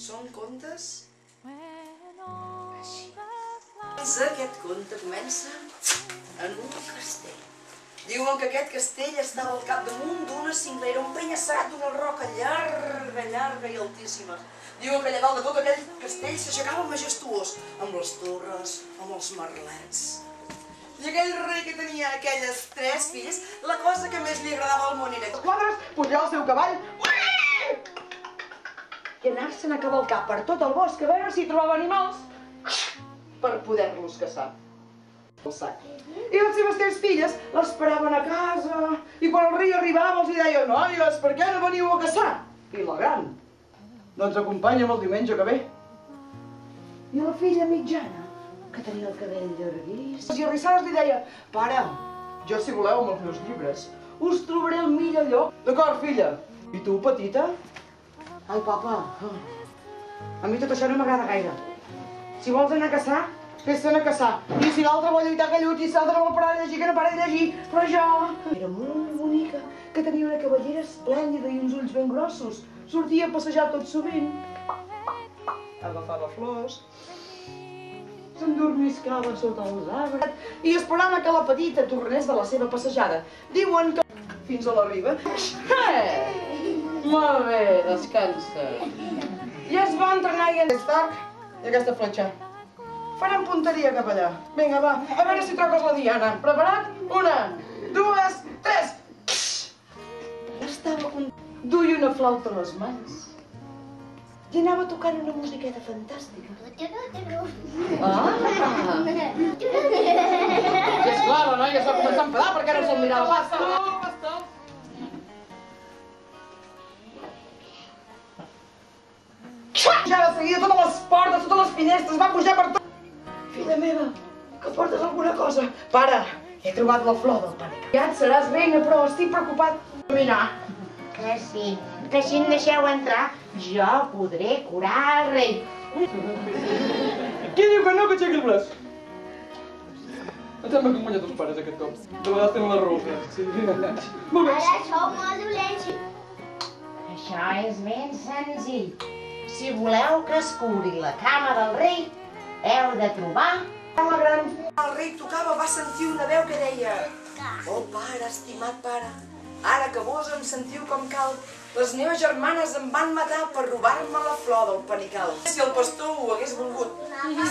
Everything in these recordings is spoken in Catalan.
Són contes així. Aquest conte comença en un castell. Diuen que aquest castell estava al capdamunt d'una cinglera, un penya-segat d'una roca llarga, llarga i altíssima. Diuen que allà dalt de tot aquell castell s'aixecava majestuós, amb les torres, amb els merlets. I aquell rei que tenia aquelles 3 filles, la cosa que més li agradava al món era els quadres, pujar al seu cavall i anar-se'n a cavalcar per tot el bosc a veure si trobava animals per poder-los caçar. I les seves 3 filles l'esperaven a casa i quan el rei arribava els deia: noies, per què no veniu a caçar? I la gran: doncs acompanya'm el diumenge que ve. I la filla mitjana, que tenia el cabell llarguíssim i arrissades, li deia: pare, jo si voleu amb els meus llibres us trobaré el millor lloc. D'acord, filla. I tu, petita? Ai, papa, a mi tot això no m'agrada gaire. Si vols anar a caçar, fes-te'n a caçar. I si l'altre vol lluitar callut i l'altre vol parar de llegir, que no para de llegir. Però jo era molt bonica, que tenia una cabellera esplèndida i uns ulls ben grossos. Sortia a passejar tot sovint. Agafava flors, s'endormiscava sota els arbres i esperava que la petita tornés de la seva passejada. Diuen que fins a la riba. Molt bé, descansa. I es va entrenar i aquesta fletxa. Farem punteria cap allà. Vinga, va, a veure si troques la diana. Preparat? 1, 2, 3. Estava content. Duia una flauta a les mans i anava tocant una musiqueta fantàstica. I esclar, la noia es va començar a enfadar perquè no se'l mirava pas. Ja de seguida totes les portes, totes les finestres, va pujar per tot. Filla meva, que portes alguna cosa? Pare, he trobat la flor del pànic. Ja et seràs reina, però estic preocupat. Mirar. Que sí, que si em deixeu entrar, jo podré curar el rei. Qui diu que no, que aixequi el braç? Em sembla que han guanyat els pares aquest cop. De vegades tenen la raó. Ara sou molt dolents. Això és ben senzill. Si voleu que es curi la cama del rei, heu de trobar La gran... El rei tocava, va sentir una veu que deia: oh pare, estimat pare, ara que vos em sentiu com cal, les meves germanes em van matar per robar-me la flor del panical. Si el pastor ho hagués volgut,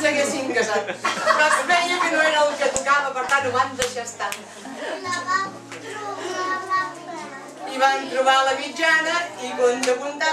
s'haguessin casat. Però es veia que no era el que tocava, per tant ho van deixar estar. I van trobar la mitjana i compte